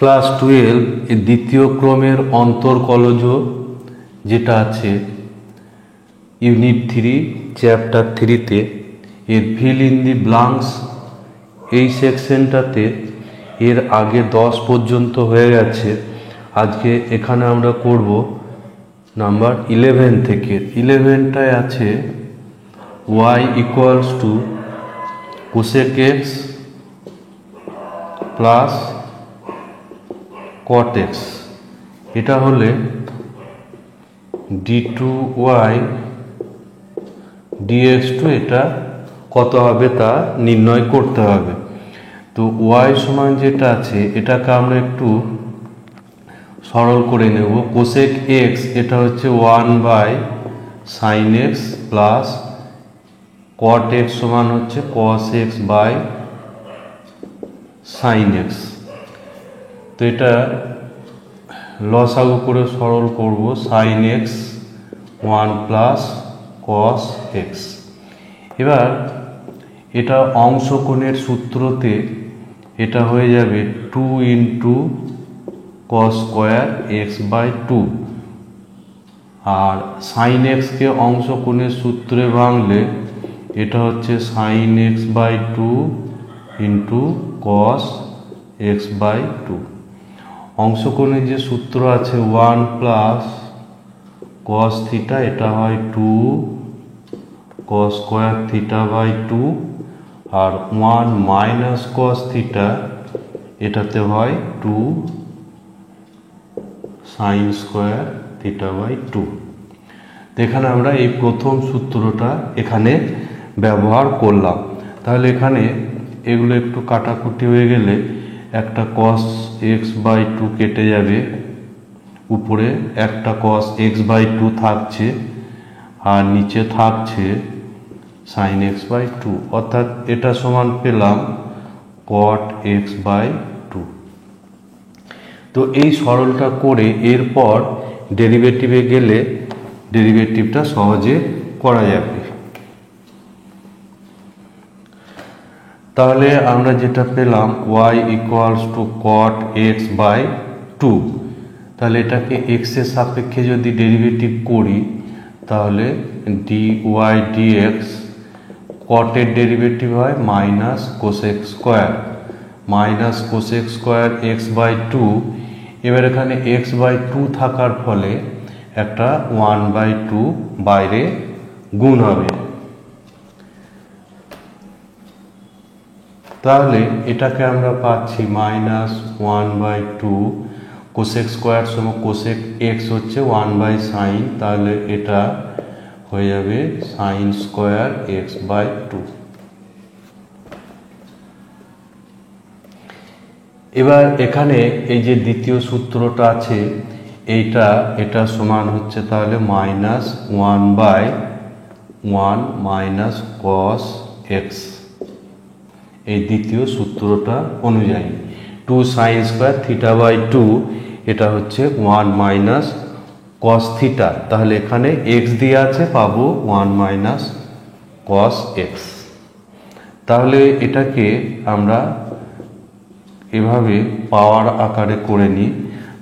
Class 12 এর দ্বিতীয় ক্রমের অন্তর্কলজ যেটা আছে ইউনিট 3 চ্যাপ্টার 3-তে এর ফিল ইন দি ব্লাঙ্কস এই সেকশনটাতে এর আগে 10 পর্যন্ত হয়ে গেছে। আজকে এখানে আমরা করব নাম্বার 11 থেকে। 11টায় আছে y equals two cosec x plus cot x. এটা হলে d2y dx2 এটা কত হবে তা নির্ণয় করতে হবে। তো y সমান যেটা আছে এটাকে আমরা একটু সরল করে নেব। কোসেক এক্স এটা হচ্ছে 1/sin x plus cot x সমান হচ্ছে cos x/sin x। তো এটা লসাগু করে সরল করব, sin x 1 plus cos x। এবার এটা অংশকোণের সূত্রতে এটা হয়ে যাবে 2 ইন্টু cos স্কোয়ার x/2, আর sin x কে অংশকোণের সূত্রে ভাঙলে এটা হচ্ছে sin x/2 into cos x/2। অংশকোণের যে সূত্র আছে 1 প্লাস cos থিটা, এটা হয় 2 cos স্কোয়ার থিটা/2, আর 1 মাইনাস cos থিটা এটাতে হয় 2 sin স্কোয়ার থিটা/2। এখানে আমরা এই প্রথম সূত্রটা এখানে ব্যবহার করলাম। তাহলে এখানে এগুলো একটু কাটাকুটি হয়ে গেলে একটা cos x/2 কেটে যাবে, উপরে একটা cos x/2 থাকছে আর নিচে থাকছে sin x/2, অর্থাৎ এটা সমান পেলাম cot x/2। তো এই সরলটা করে এরপর ডেরিভেটিভে গেলে ডেরিভেটিভটা সহজে করা যাবে। তাহলে আমরা যেটা পেলাম y equals two cot x/2। তাহলে এটাকে x এর সাপেক্ষে যদি ডেরিভেটিভ করি তাহলে dy dx, cot এর ডেরিভেটিভ হয় minus cosec square, minus cosec square x/2। এবার এখানে x/2 থাকার ফলে একটা 1/2 বাইরে গুণ হবে। তাহলে এটাকে আমরা পাচ্ছি মাইনাস 1/2 কোসেক স্কোয়ার সমান কোসেক এক্স হচ্ছে 1/sin, তাহলে এটা হয়ে যাবে sin স্কোয়ার x/2। এবার এখানে এই যে দ্বিতীয় সূত্রটা আছে এটা সমান হচ্ছে তাহলে মাইনাস 1/1 মাইনাস cos x। এই দ্বিতীয় সূত্রটা অনুযায়ী 2 sin স্কোয়ার থিটা/2 এটা হচ্ছে 1 মাইনাস cos থিটা। তাহলে এখানে x দিয়ে আছে, পাবো 1 মাইনাস cos x। তাহলে এটাকে আমরা এভাবে পাওয়ার আকারে করে নিই,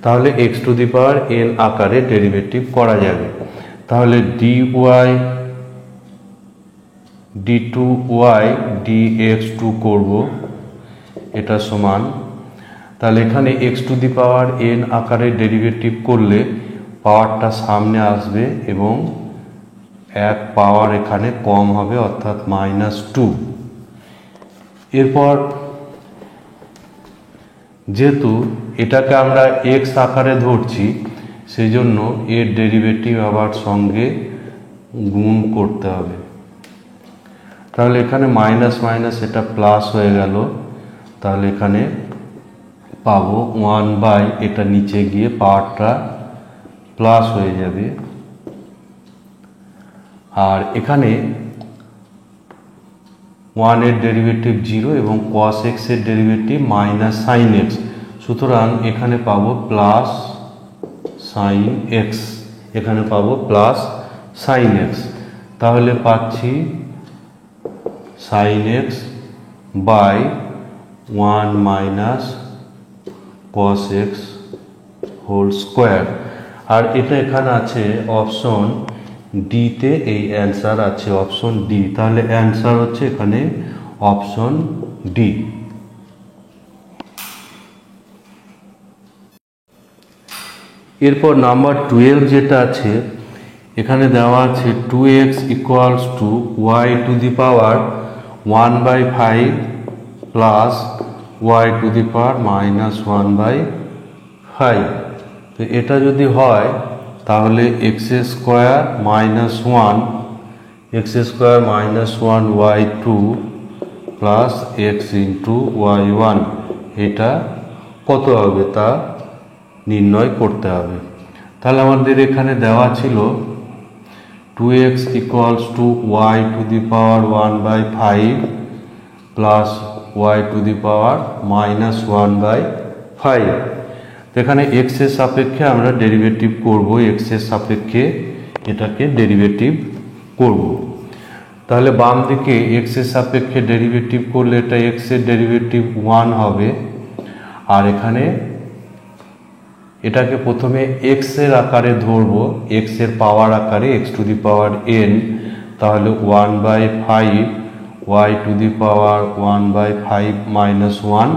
তাহলে x⁴n আকারে ডেরিভেটিভ করা যাবে। তাহলে dy d2y dx2 করব, এটা সমান, তাহলে এখানে x⁴n আকারে ডেরিভেটিভ করলে পাওয়ারটা সামনে আসবে এবং এক পাওয়ার এখানে কম হবে, অর্থাৎ -2। এরপর যেহেতু এটাকে আমরা x আকারে ধরছি সেই জন্য এর ডেরিভেটিভ আবার সঙ্গে গুণ করতে হবে। তাহলে এখানে মাইনাস মাইনাস এটা প্লাস হয়ে গেল, তাহলে এখানে পাবো 1/ এটা নিচে গিয়ে পাওয়ারটা প্লাস হয়ে যাবে। আর এখানে 1 এর ডেরিভেটিভ 0 এবং cos x এর ডেরিভেটিভ মাইনাস sin x, সুতরাং এখানে পাবো প্লাস sin x, এখানে পাবো প্লাস sin x। তাহলে পাচ্ছি sin x by 1 minus cos x whole square. আর এটা এখানে আছে অপশন ডিতে, এই অ্যান্সার আছে অপশন ডি। তাহলে অ্যান্সার হচ্ছে এখানে অপশন ডি। এরপর নাম্বার 12 যেটা আছে, এখানে দেওয়া আছে 2x equals to y to the power 1/5 plus y to the power -1/5। তো এটা যদি হয় তাহলে x square minus 1 y2 plus x into y1 এটা কত হবে তা নির্ণয় করতে হবে। তাহলে আমাদের এখানে দেওয়া ছিল 2x equals to y to the power 1/5 plus y to the power -1/5। এখানে এক্স এর সাপেক্ষে আমরা ডেরিভেটিভ করব, এক্স এর সাপেক্ষে এটাকে ডেরিভেটিভ করব। তাহলে বাম দিকে এক্স এর সাপেক্ষে ডেরিভেটিভ করলে এটা এক্স এর ডেরিভেটিভ 1 হবে। আর এখানে এটাকে প্রথমে এক্স এর আকারে ধরবো, এক্স এর পাওয়ার আকারে, x two the power n। তাহলে 1/5 ওয়াই টু দি পাওয়ার 1/5 -1,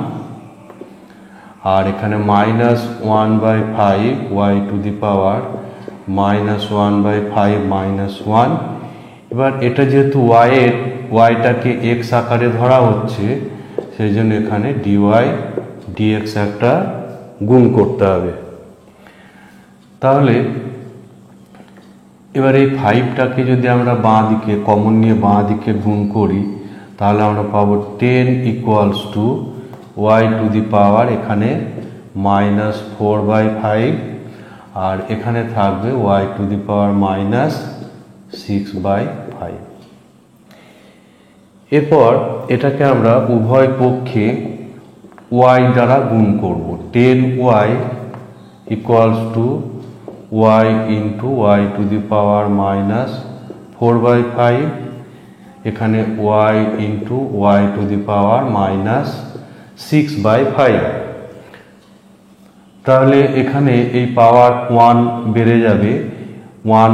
আর এখানে -1/5 ওয়াই টু দি পাওয়ার -1/5 -1। এবার এটা যেহেতু ওয়াইটাকে এক্স আকারে ধরা হচ্ছে, সেই জন্য এখানে ডিওয়াই ডিএক্স একটা গুণ করতে হবে। তাহলে এবার এই 5টাকে যদি আমরা বাঁ দিকে কমন নিয়ে বাঁ দিকে গুণ করি, তাহলে আমরা পাবো 10 equals to y to the power এখানে -4/5, আর এখানে থাকবে ওয়াই টু দি পাওয়ার -6/5। এরপর এটাকে আমরা উভয় পক্ষে ওয়াই দ্বারা গুণ করব। 10y equals to y into y to the power -4/5, এখানে y into y to the power -6/5। তাহলে এখানে এই পাওয়ার 1 বেড়ে যাবে, 1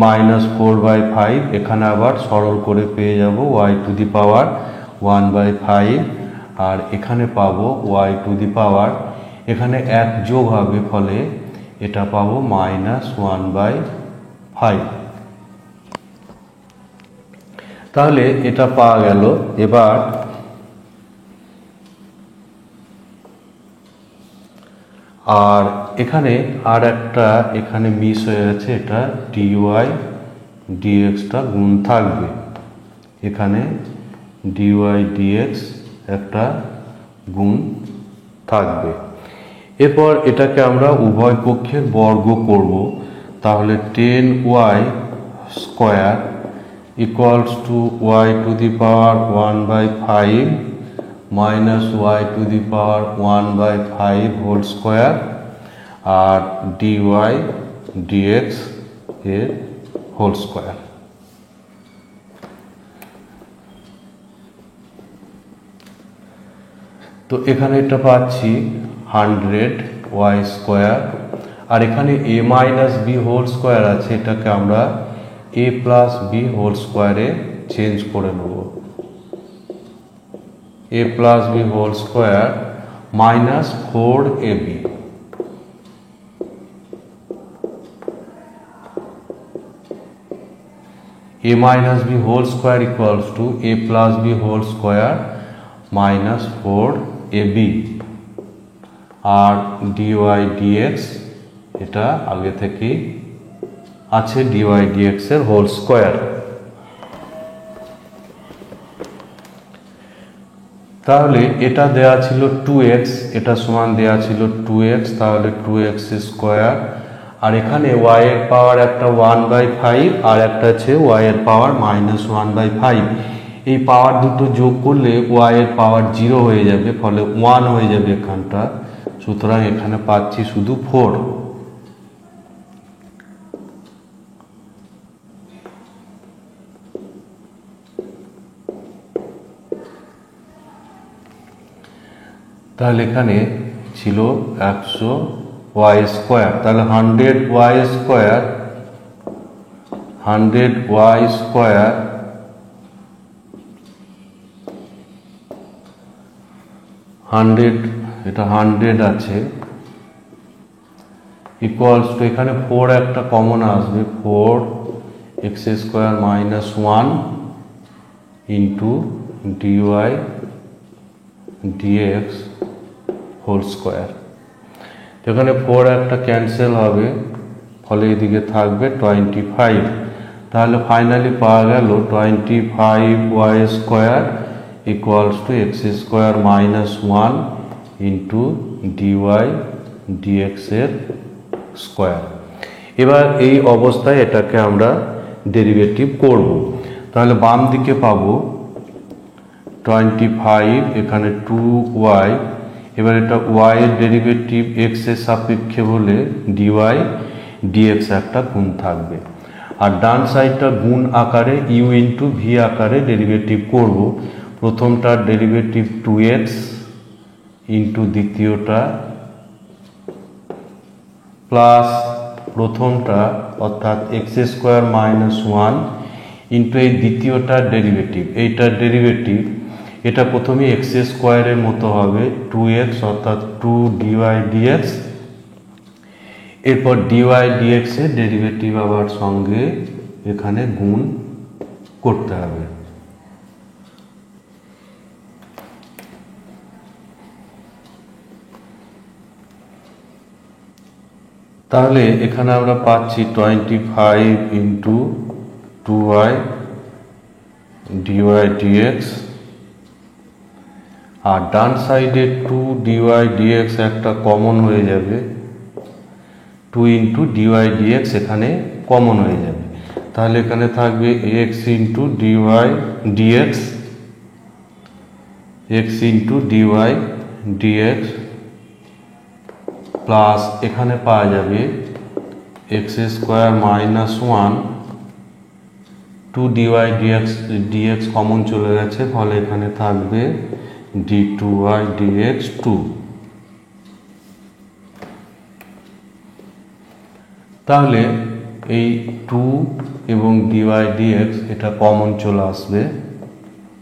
-4/5, এখানে আবার সরল করে পেয়ে যাব ওয়াই টু দি পাওয়ার 1/5, আর এখানে পাবো ওয়াই টু দি পাওয়ার, এখানে 1 যোগ হবে, ফলে এটা পাবো -1/5। তাহলে এটা পাওয়া গেল। এবার আর এখানে আর একটা এখানে মিস হয়ে গেছে, এটা ডিওয়াই ডিএক্সটা গুণ থাকবে, এখানে ডিওয়াই ডিএক্স একটা গুণ থাকবে। এরপর এটাকে আমরা উভয় পক্ষের বর্গ করব। তাহলে 10y square equals to y to the power 1/5 minus y to the power 1/5 whole square, আর ডিওয়াই ডিএক্স এর হোল স্কোয়ার। তো এখানে এটা পাচ্ছি 100y স্কোয়ার, আর এখানে a minus b whole square আছে, এটাকে আমরা a প্লাস বি হোল স্কোয়ারে চেঞ্জ করে নেব। a plus b whole square minus 4ab, a minus b whole square equals to a plus b whole square minus 4ab, R dy dx এটা আগে থেকে আছে dy dx এর whole square. তাহলে এটা দেয়া ছিল 2x, এটা সমান দেয়া ছিল 2x, তাহলে 2x স্কোয়ার, আর এখানে y এর পাওয়ার একটা 1/5 আর একটা আছে y এর পাওয়ার -1/5। এই পাওয়ার দুটো যোগ করলে y এর পাওয়ার 0 হয়ে যাবে, ফলে 1 হয়ে যাবে এখানটা। সুতরাং এখানে পাচ্ছি শুধু 4। তাহলে এখানে ছিল 100y², তাহলে 100y² 100 এটা 100 আছে ইকুয়ালস টু এখানে 4 একটা কমন আসবে 4x² - 1 into dy dx whole square. এখানে 4 একটা ক্যান্সেল হবে, ফলে এদিকে থাকবে 25। তাহলে ফাইনালি পাওয়া গেল 25y² equals to x² - 1 into dy dx এর স্কোয়ার। এবার এই অবস্থায় এটাকে আমরা ডেরিভেটিভ করব। তাহলে বাম দিকে পাবো 25, এখানে 2y, এবার এটা y এর ডেরিভেটিভ x এর সাপেক্ষে বলে dy dx একটা গুণ থাকবে, আর ডান সাইডটা গুণ আকারে u ইন্টু v আকারে ডেরিভেটিভ করব। প্রথমটার ডেরিভেটিভ 2x ইন্টু দ্বিতীয়টা প্লাস প্রথমটা অর্থাৎ x² - 1 ইন্টু এই দ্বিতীয়টার ডেরিভেটিভ, এইটার ডেরিভেটিভ এটা প্রথমে x² এর মতো হবে 2x অর্থাৎ 2 dy dx, এরপর dy dx এর ডেরিভেটিভ আবার সঙ্গে এখানে গুণ করতে হবে। তাহলে এখানে আমরা পাচ্ছি 25 ইন্টু 2y dy dx, আর ডান সাইডে 2 dy dx একটা কমন হয়ে যাবে, 2 ইন্টু dy dx এখানে কমন হয়ে যাবে। তাহলে এখানে থাকবে x into dy dx, x into dy dx plus এখানে পাওয়া যাবে x² - 1, 2 dy dx কমন চলে গেছে, ফলে এখানে থাকবে d2y dx 2। তাহলে এই 2 এবং dy dx এটা কমন চলে আসবে,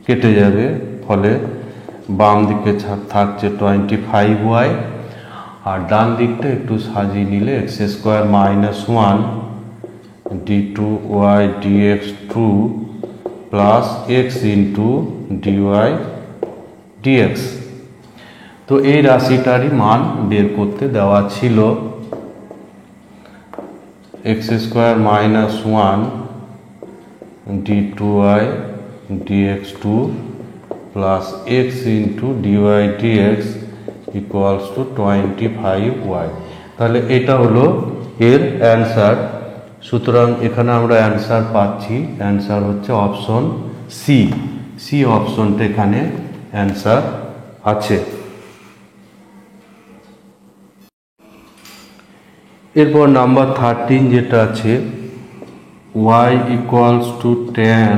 কেটে যাবে, ফলে বাম দিকে থাকছে 25y, আর ডান দিকটা একটু সাজিয়ে নিলে x² - 1 d2y dx 2 plus x into dy dx। তো এই রাশিটারই মান বের করতে দেওয়া ছিল, x² - 1 d2y dx 2 plus x into dy dx equals two 25y। তাহলে এটা হলো এর অ্যান্সার। সুতরাং এখানে আমরা অ্যান্সার পাচ্ছি, অ্যান্সার হচ্ছে অপশন সি, সি অপশনটা এখানে অ্যান্সার আছে। এরপর নাম্বার 13 যেটা আছে y equals two tan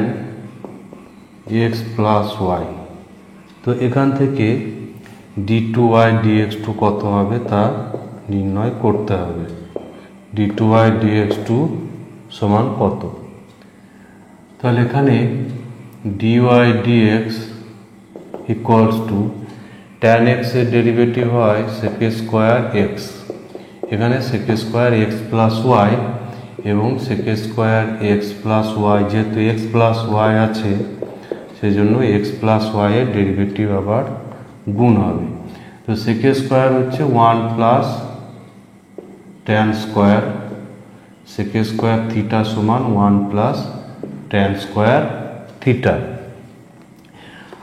x plus y। তো এখান থেকে d2y dx2 কত হবে তা নির্ণয় করতে হবে। d2y dx2 সমান কত? তাহলে এখানে dy dx equals two tan x এর ডেরিভেটিভ হয় sec² x, এখানে sec² x প্লাস y এবং sec² x প্লাস y, যেহেতু x প্লাস y আছে সেজন্য x প্লাস y এর ডেরিভেটিভ আবার গুণ হবে। তো sec² হচ্ছে 1 প্লাস tan² sec² থিটা সমান 1 প্লাস tan² থিটা,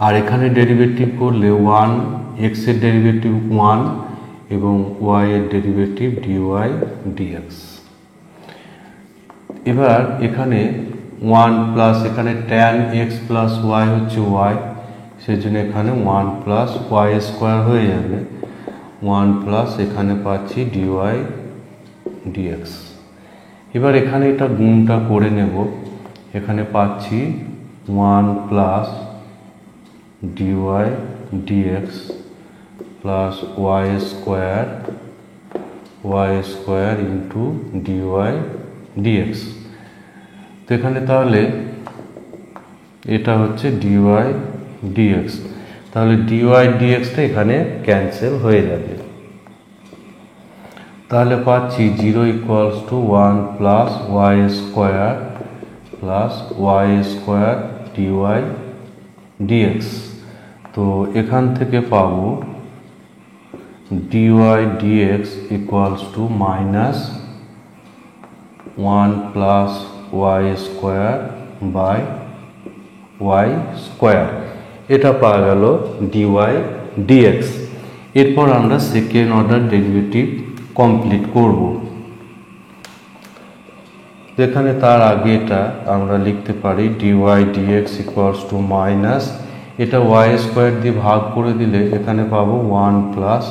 আর এখানে ডেরিভেটিভ করলে 1 x এর ডেরিভেটিভ 1 এবং y এর ডেরিভেটিভ dy dx। এবার এখানে 1 প্লাস এখানে tan x প্লাস y হচ্ছে y, সেজন্য এখানে 1 প্লাস y² হয়ে যাবে, 1 প্লাস এখানে পাচ্ছি dy dx। এবার এখানে এটা গুণটা করে নেব, এখানে পাচ্ছি 1 plus dy dx plus y square into dy dx. তো এখানে তাহলে এটা হচ্ছে ডিওয়াই ডিএক্স, তাহলে ডিওয়াই ডিএক্সটা এখানে ক্যান্সেল হয়ে যাবে। তাহলে পাচ্ছি 0 equals to 1 plus y square dy dx. তো এখান থেকে পাবো dy dx equals to minus 1 plus y square by y square, এটা পাওয়া গেল ডিওয়াই ডিএক্স। এরপর আমরা সেকেন্ড অর্ডার ডেরিভেটিভ কমপ্লিট করব। এখানে তার আগে এটা আমরা লিখতে পারি dy dx equals to minus, এটা ওয়াই স্কোয়ার দিয়ে ভাগ করে দিলে এখানে পাবো 1 প্লাস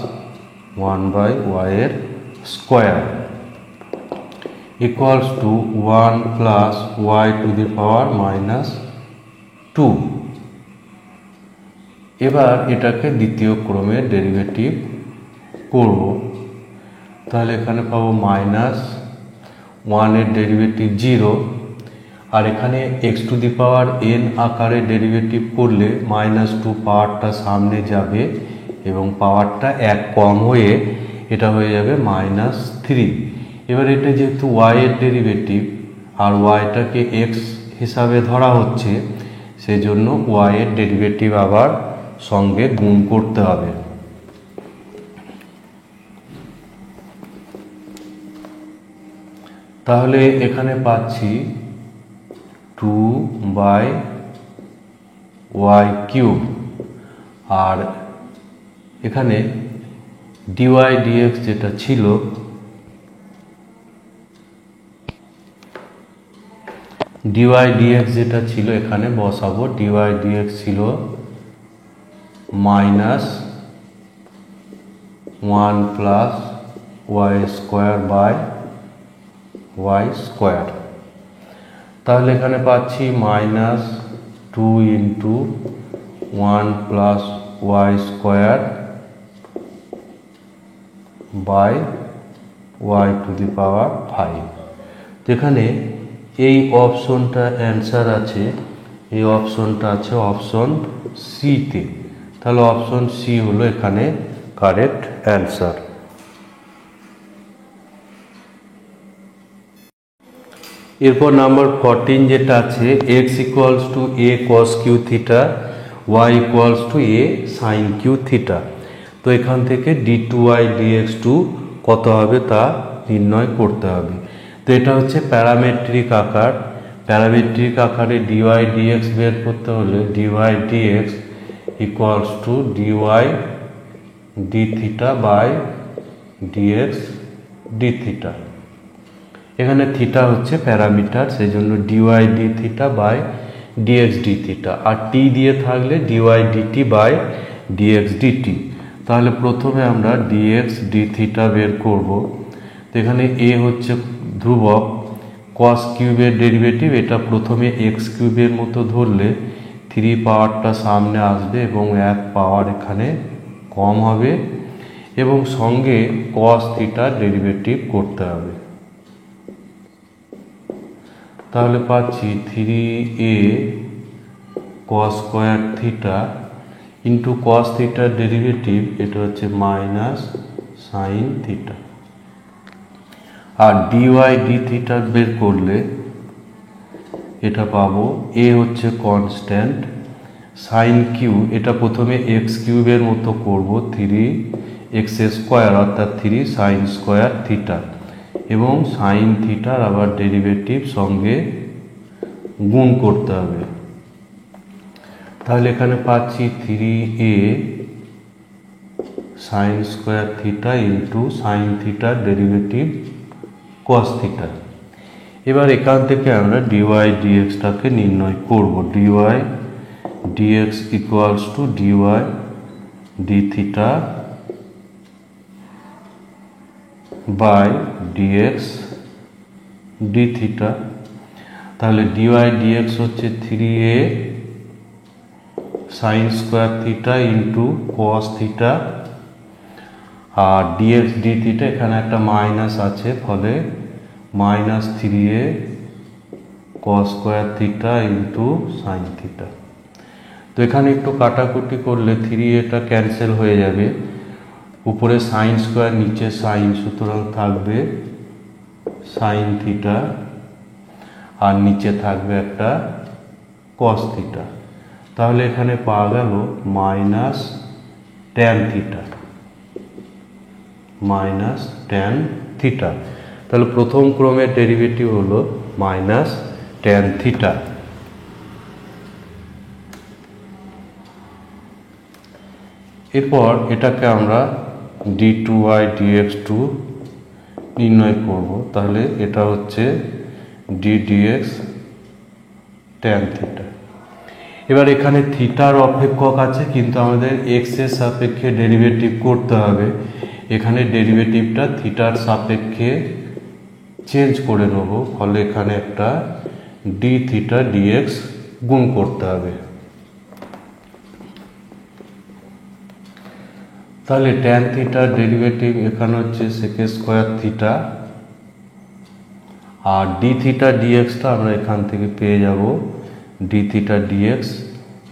1 বাই ওয়াই এর square equals to 1 plus y to the power minus 2। এবার এটাকে দ্বিতীয় ক্রমের ডেরিভেটিভ করব। তাহলে এখানে পাবো মাইনাস 1 এর ডেরিভেটিভ 0, আর এখানে x two the power N আকারে ডেরিভেটিভ করলে -2 পাওয়ারটা সামনে যাবে এবং পাওয়ারটা 1 কম হয়ে এটা হয়ে যাবে -3। এবার এটা যেহেতু ওয়াই এর ডেরিভেটিভ আর ওয়াইটাকে এক্স হিসাবে ধরা হচ্ছে, সেজন্য ওয়াই এর ডেরিভেটিভ আবার সঙ্গে গুণ করতে হবে। তাহলে এখানে পাচ্ছি 2 বাই ওয়াই কিউব, আর এখানে ডিওয়াই ডিএক্স যেটা ছিল এখানে বসাবো। ডিওয়াই ডিএক্স ছিল -1 plus y square by y square. তাহলে এখানে পাচ্ছি -2 into 1 plus y square by y to the power 5। যেখানে এই অপশনটা অ্যান্সার আছে, এই অপশনটা আছে অপশন সিতে, তাহলে অপশন সি হলো এখানে কারেক্ট অ্যান্সার। এরপর নাম্বার 14 যেটা আছে x equals to a cos Q theta, y equals two a sin Q theta. তো এখান থেকে d2y dx2 কত হবে তা নির্ণয় করতে হবে। তো এটা হচ্ছে প্যারামেট্রিক আকার, প্যারামেট্রিক আকারে dy dx বের করতে হলে dy dx equals to dy d theta by dx d theta. এখানে থিটা হচ্ছে প্যারামিটার, সেই জন্য dy d theta by dx d theta, আর টি দিয়ে থাকলে dy dt by dx dt. তাহলে প্রথমে আমরা ডিএক্স ডি থিটা বের করব। তো এখানে এ হচ্ছে ধ্রুবক, কস কিউবের ডেরিভেটিভ এটা প্রথমে এক্স কিউবের মতো ধরলে 3 পাওয়ারটা সামনে আসবে এবং 1 পাওয়ার এখানে কম হবে, এবং সঙ্গে কস থিটার ডেরিভেটিভ করতে হবে। তাহলে পাচ্ছি 3a cos square theta into কস থিটার ডেরিভেটিভ এটা হচ্ছে মাইনাস সাইন থিটা, আর ডিওয়াই ডি থিটা বের করলে এটা পাবো এ হচ্ছে কনস্ট্যান্ট, সাইন কিউ এটা প্রথমে এক্স কিউবের মতো করব 3x স্কোয়ার অর্থাৎ 3 সাইন স্কোয়ার থিটা, এবং সাইন থিটার আবার ডেরিভেটিভ সঙ্গে গুণ করতে হবে। তাহলে এখানে পাচ্ছি 3a sine square theta into sine থিটার ডেরিভেটিভ কস থিটা। এবার এখান থেকে আমরা ডিওয়াই ডিএক্সটাকে নির্ণয় করব। Dy dx equals to dy d theta by dx d theta. তাহলে ডিওয়াই ডিএক্স হচ্ছে 3a sine square theta into cos theta আর ডিএক্স ডি থিটা এখানে একটা মাইনাস আছে, ফলে minus 3a cos square theta into sine theta. তো এখানে একটু কাটাকুটি করলে 3a ক্যান্সেল হয়ে যাবে, উপরে সাইন স্কোয়ার নিচে সাইন, সুতরাং থাকবে সাইন থিটা আর নিচে থাকবে একটা কস থিটা। তাহলে এখানে পাওয়া গেল minus tan theta, minus tan theta. তাহলে প্রথম ক্রমের ডেরিভেটিভ হলো মাইনাস ট্যান থিটা। এরপর এটাকে আমরা d2y dx2 নির্ণয় করব। তাহলে এটা হচ্ছে d dx ট্যান থিটা। এবার এখানে থিটার অপেক্ষক আছে, কিন্তু আমাদের এক্স এর সাপেক্ষে ডেরিভেটিভ করতে হবে। এখানে ডেরিভেটিভটা থিটার সাপেক্ষে চেঞ্জ করে নেব, ফলে এখানে একটা ডি থিটা ডিএক্স গুণ করতে হবে। তাহলে ট্যান থিটার ডেরিভেটিভ এখানে হচ্ছে সেক স্কোয়ার থিটা, আর ডি থিটা ডিএক্সটা আমরা এখান থেকে পেয়ে যাব ডি থিটা ডিএক্স।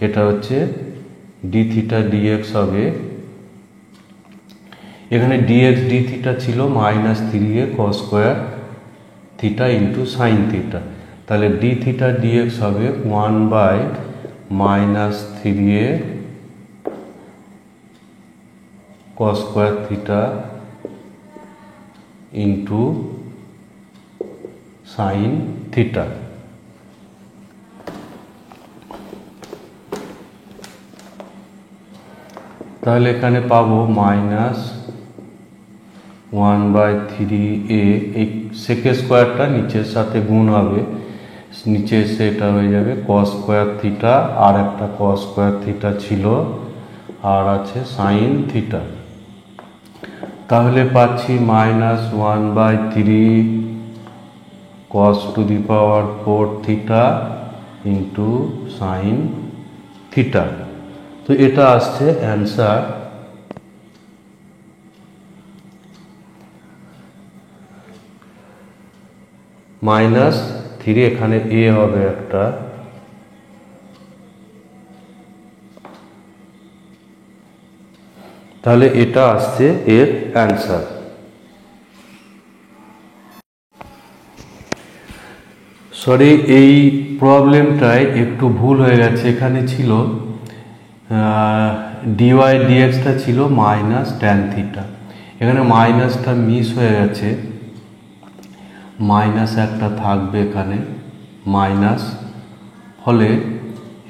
এটা হচ্ছে ডি থিটা ডিএক্স হবে, এখানে ডিএক্স ডি থিটা ছিল minus 3a cos square theta into sine theta. তাহলে ডি থিটা ডিএক্স হবে 1 by minus 3a cos square theta into sine theta. তাহলে এখানে পাবো মাইনাস 1/3a, এই সেক স্কোয়ারটা নিচের সাথে গুণ হবে, নিচে এসে এটা হয়ে যাবে cos স্কোয়ার থিটা, আর একটা cos স্কোয়ার থিটা ছিল, আর আছে সাইন থিটা। তাহলে পাচ্ছি minus 1/3 cos two the power 4 theta into sine theta. তো এটা আসছে অ্যান্সার মাইনাস 3, এখানে এ হবে একটা, তাহলে এটা আসছে এর অ্যান্সার। সরি, এই প্রবলেমটায় একটু ভুল হয়ে গেছে। এখানে ছিল ডিওয়াই ডিএক্সটা ছিল মাইনাস ট্যান থিটা, এখানে মাইনাসটা মিস হয়ে গেছে, মাইনাস একটা থাকবে এখানে মাইনাস, ফলে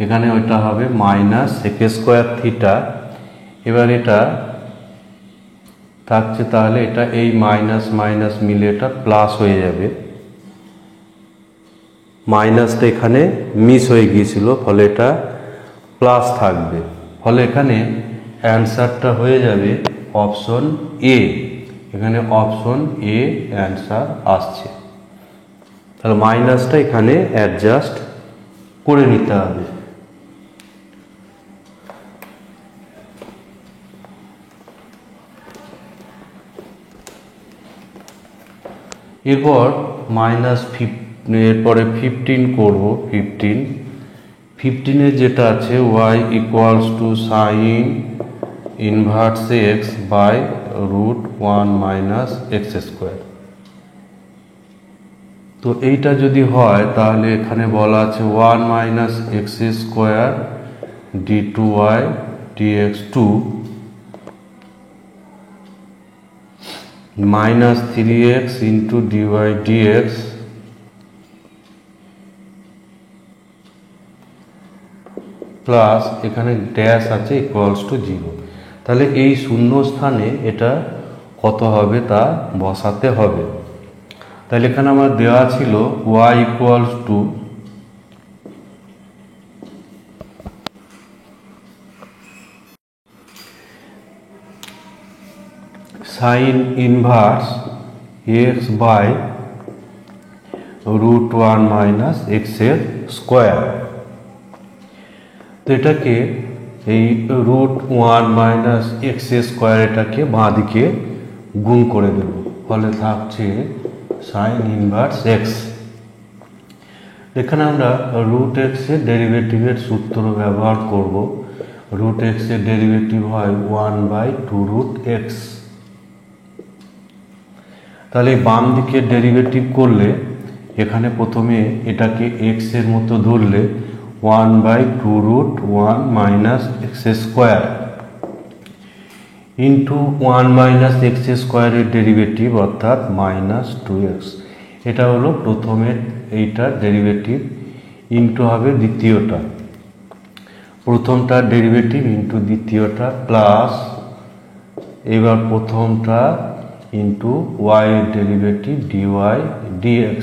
এখানে ওইটা হবে মাইনাস সেক স্কোয়ার থিটা। এবার এটা থাকছে, তাহলে এটা এই মাইনাস মাইনাস মিলে এটা প্লাস হয়ে যাবে, মাইনাসটা এখানে মিস হয়ে গিয়েছিল, ফলে এটা প্লাস থাকবে, ফলে এখানে অ্যান্সারটা হয়ে যাবে অপশন এ। এখানে অপশন এ অ্যান্সার আসছে। তাহলে মাইনাসটা এখানে অ্যাডজাস্ট করে নিতে হবে। এরপর মাইনাস এরপরে 15 করব। 15 যেটা আছে y equals to sine inverse x by root 1 minus x square. তো এইটা যদি হয় তাহলে এখানে বলা আছে 1 minus x square d2y dx2 minus 3x into dy dx plus এখানে ড্যাশ আছে ইকুয়ালস টু 0। তাহলে এই শূন্য স্থানে এটা কত হবে তা বসাতে হবে। তাহলে এখানে আমার দেওয়া ছিল y equals to sine inverse x by root 1 minus x এর স্কোয়ার। তো এটাকে এই √1 - এটাকে বাঁ দিকে গুণ করে দেব, ফলে থাকছে sin ইনভার্স x। এখানে আমরা √x এর ডেরিভেটিভের সূত্র ব্যবহার করব। √x এর ডেরিভেটিভ হয় 1/2√x। তাহলে বাম দিকে ডেরিভেটিভ করলে এখানে প্রথমে এটাকে x এর মতো ধরলে 1/2√1 - x² ইন্টু 1 - x² এর ডেরিভেটিভ অর্থাৎ -2x। এটা হলো প্রথমের এইটার ডেরিভেটিভ, ইন্টু হবে দ্বিতীয়টা, প্রথমটার ডেরিভেটিভ ইন্টু দ্বিতীয়টা, প্লাস এবার প্রথমটা ইন্টু y এর ডেরিভেটিভ dy dx।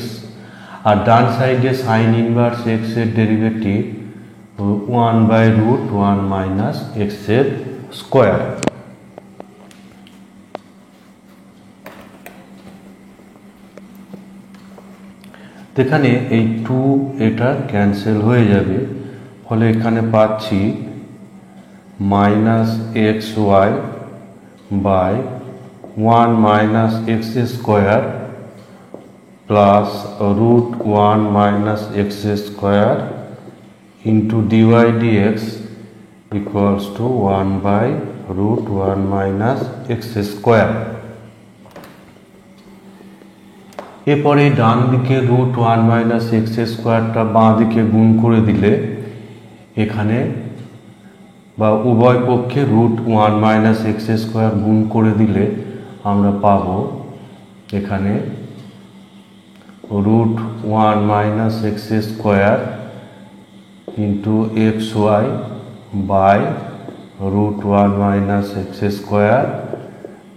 আর ডান সাইডে সাইন ইনভার্স x এর ডেরিভেটিভ 1/√1 - x²। এখানে এই 2 এটা ক্যান্সেল হয়ে যাবে, ফলে এখানে পাচ্ছি -xy/1 - x² plus √1 - x² into dy dx equals two 1/√1 - x²। এরপরে ডান দিকে √1 - x² বাঁ দিকে গুণ করে দিলে এখানে বা উভয় পক্ষে √1 - x² গুণ করে দিলে আমরা পাব এখানে √1 - x² into xy by √1 - x²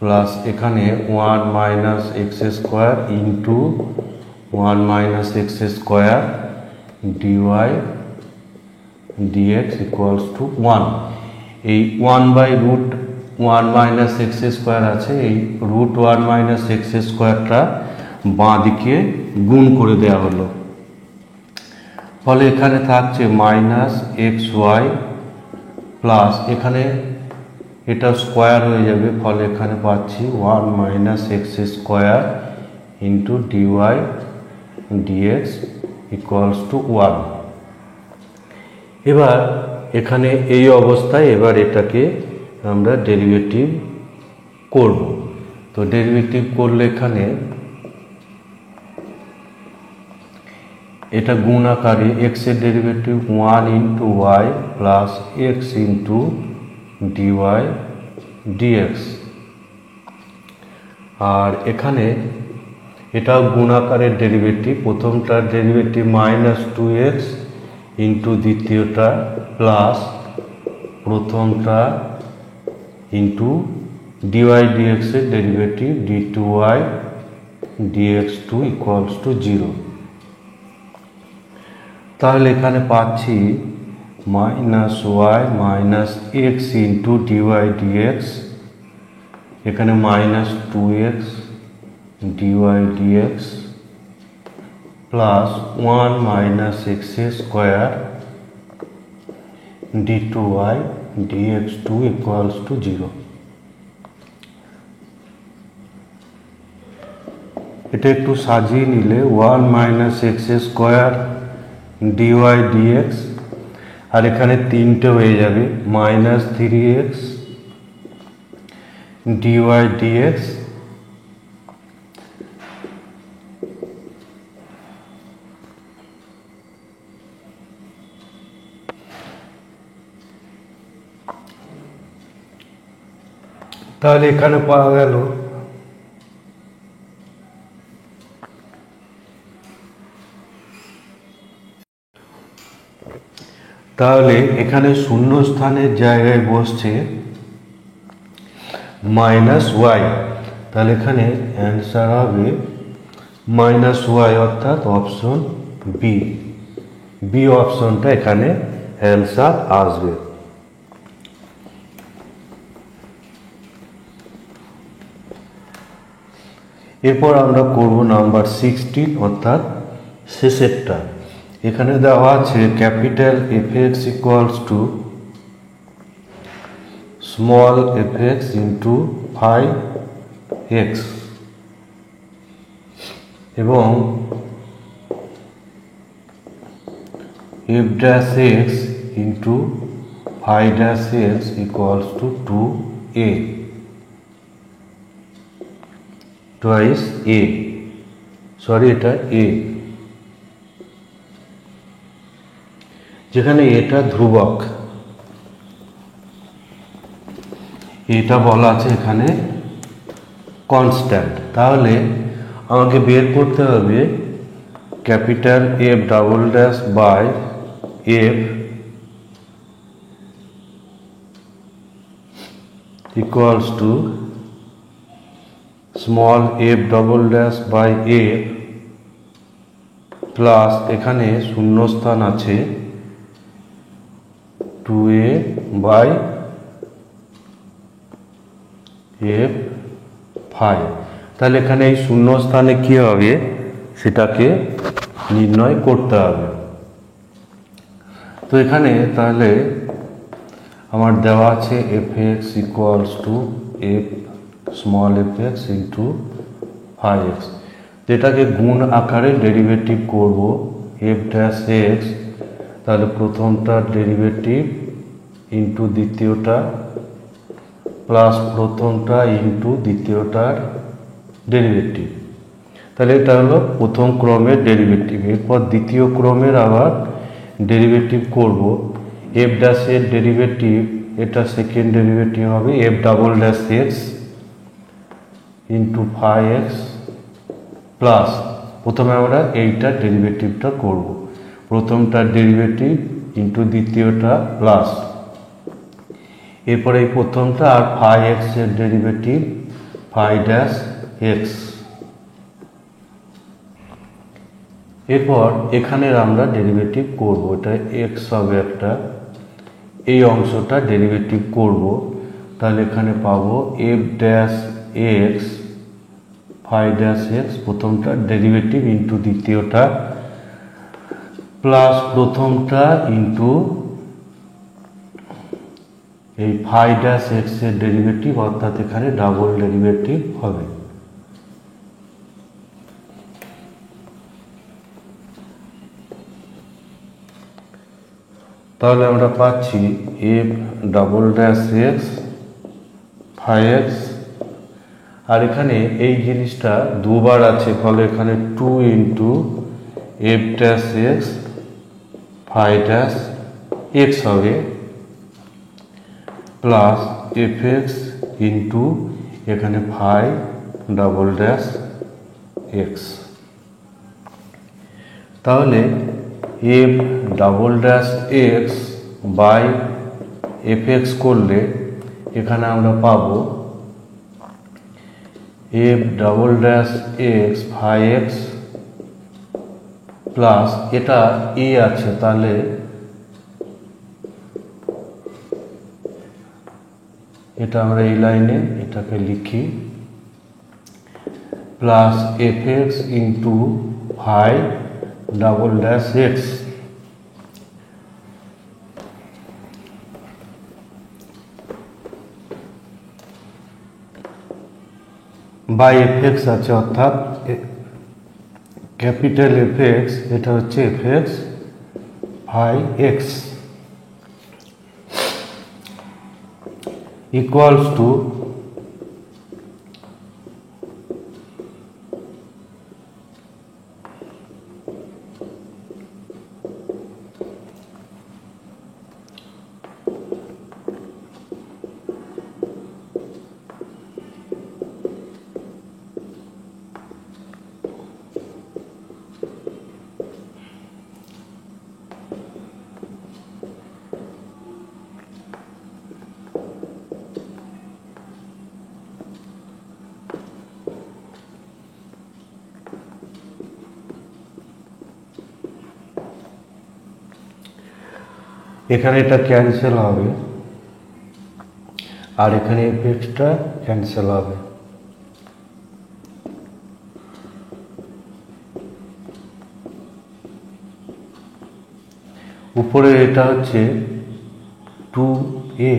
plus এখানে 1 - x² into 1 - x² dy dx equals to 1। এই 1/√1 - x² আছে, এই √1 - x²টা বাঁ দিকে গুণ করে দেওয়া হলো, ফলে এখানে থাকছে -xy প্লাস এখানে এটা স্কোয়ার হয়ে যাবে, ফলে এখানে পাচ্ছি 1 - x² into dy dx equals to 1। এবার এখানে এই অবস্থায় এবার এটাকে আমরা ডেরিভেটিভ করব। তো ডেরিভেটিভ করলে এখানে এটা গুণ আকারে x এর derivative 1 into y plus x into dy dx, আর এখানে এটাও গুণ আকারের ডেরিভেটিভ, প্রথমটার ডেরিভেটিভ -2x ইন্টু দ্বিতীয়টা প্লাস প্রথমটা ইন্টু dy dx এর derivative d2y dx2 equals to 0। তাহলে এখানে পাচ্ছি -y - x into dy dx, এখানে -2x dy dx plus 1 - x² d2y dx2 equals to 0। এটা একটু সাজিয়ে নিলে 1 - x² dy dx, আর এখানে তিনটে হয়ে যাবে -3x dy dx তাহলে এখানে পাওয়া গেল তাহলে এখানে শূন্য স্থানের জায়গায় বসছে -y, তাহলে এখানে অ্যান্সার হবে -y অর্থাৎ অপশন বি অপশনটা এখানে অ্যান্সার আসবে। এরপর আমরা করব নাম্বার 16 অর্থাৎ শেষেরটা। এখানে দেওয়া আছে capital Fx equals to small f x into phi x এবং f dash x into phi dash x equals to 2a twice a, sorry এটা a, যেখানে এটা ধ্রুবক, এটা বলা আছে এখানে কনস্ট্যান্ট। তাহলে আমাকে বের করতে হবে capital F double dash by f equals to small f double dash by f plus এখানে শূন্যস্থান আছে 2a বাই এফ ফাই। তাহলে এখানে এই শূন্যস্থানে কি হবে সেটাকে নির্ণয় করতে হবে। তো এখানে তাহলে আমার দেওয়া আছে f x equals to f small f x into phi x, যেটাকে গুণ আকারে ডেরিভেটিভ করব এফ ড্যাশ এক্স, তাহলে প্রথমটার ডেরিভেটিভ ইন্টু দ্বিতীয়টা প্লাস প্রথমটা ইন্টু দ্বিতীয়টার ডেরিভেটিভ। তাহলে এটা হলো প্রথম ক্রমের ডেরিভেটিভ। এরপর দ্বিতীয় ক্রমের আবার ডেরিভেটিভ করব। এফ ড্যাশের ডেরিভেটিভ, এটা সেকেন্ড ডেরিভেটিভ হবে f double dash x into phi x plus প্রথমে আমরা এইটার ডেরিভেটিভটা করব, প্রথমটার ডেরিভেটিভ ইন্টু দ্বিতীয়টা প্লাস এরপরে এই প্রথমটা আর ফাই এক্স এর ডেরিভেটিভ ফাই ড্যাশ এক্স। এরপর এখানের আমরা ডেরিভেটিভ করব, এটা এক্স হবে একটা, এই অংশটা ডেরিভেটিভ করব। তাহলে এখানে পাবো f dash x phi dash x প্রথমটা ডেরিভেটিভ ইন্টু দ্বিতীয়টা প্লাস প্রথমটা ইন্টু এই ফাই ড্যাশ এক্স এর ডেরিভেটিভ, অর্থাৎ এখানে ডাবল ডেরিভেটিভ হবে। তাহলে আমরা পাচ্ছি f double dash x phi x, আর এখানে এই জিনিসটা দুবার আছে, ফলে এখানে 2 ইন্টু f dash x phi dash x হবে প্লাস এফ এক্স ইন্টু এখানে ফাই ডাবল ড্যাশ এক্স। তাহলে f double dash x by f x করলে এখানে আমরা পাবো F double dash x phi x plus এটা এ আছে, তাহলে এটা আমরা এই লাইনে এটাকে লিখি plus f x into phi double dash x by f x আছে, অর্থাৎ ক্যাপিটাল এফ এক্স, এটা হচ্ছে f x phi x equals to এখানে এটা ক্যান্সেল হবে আর এখানে এফএক্সটা ক্যান্সেল হবে। উপরে এটা হচ্ছে 2a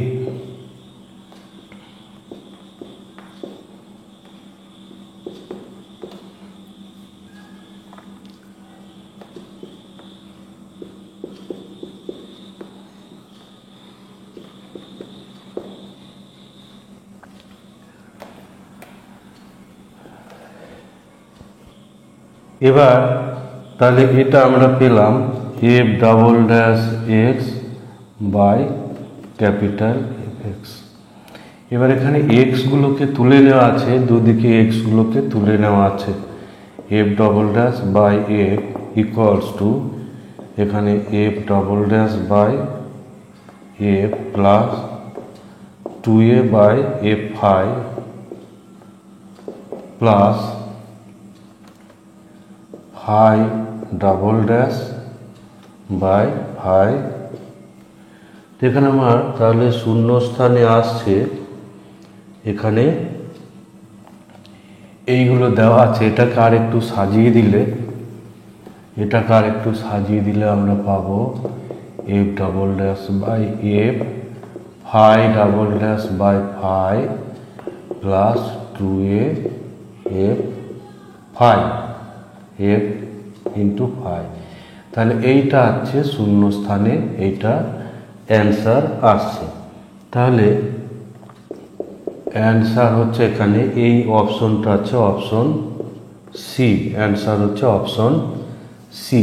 এবার তাহলে এটা আমরা পেলাম f double dash x by capital x. এবার এখানে এক্সগুলোকে তুলে নেওয়া আছে, দুদিকে এক্সগুলোকে তুলে নেওয়া আছে। F double dash by f equals to এখানে f double dash by f plus 2a by F phi plus phi double dash by phi. এখানে আমার তাহলে শূন্য স্থানে আসছে, এখানে এইগুলো দেওয়া আছে। এটাকে আর একটু সাজিয়ে দিলে আমরা পাবো F double dash by F phi double dash by phi plus 2a F phi F into phi. তাহলে এইটা আছে শূন্য স্থানে, এইটা অ্যান্সার আসছে। তাহলে অ্যান্সার হচ্ছে এখানে এই অপশনটা আছে অপশন সি, অ্যান্সার হচ্ছে অপশন সি।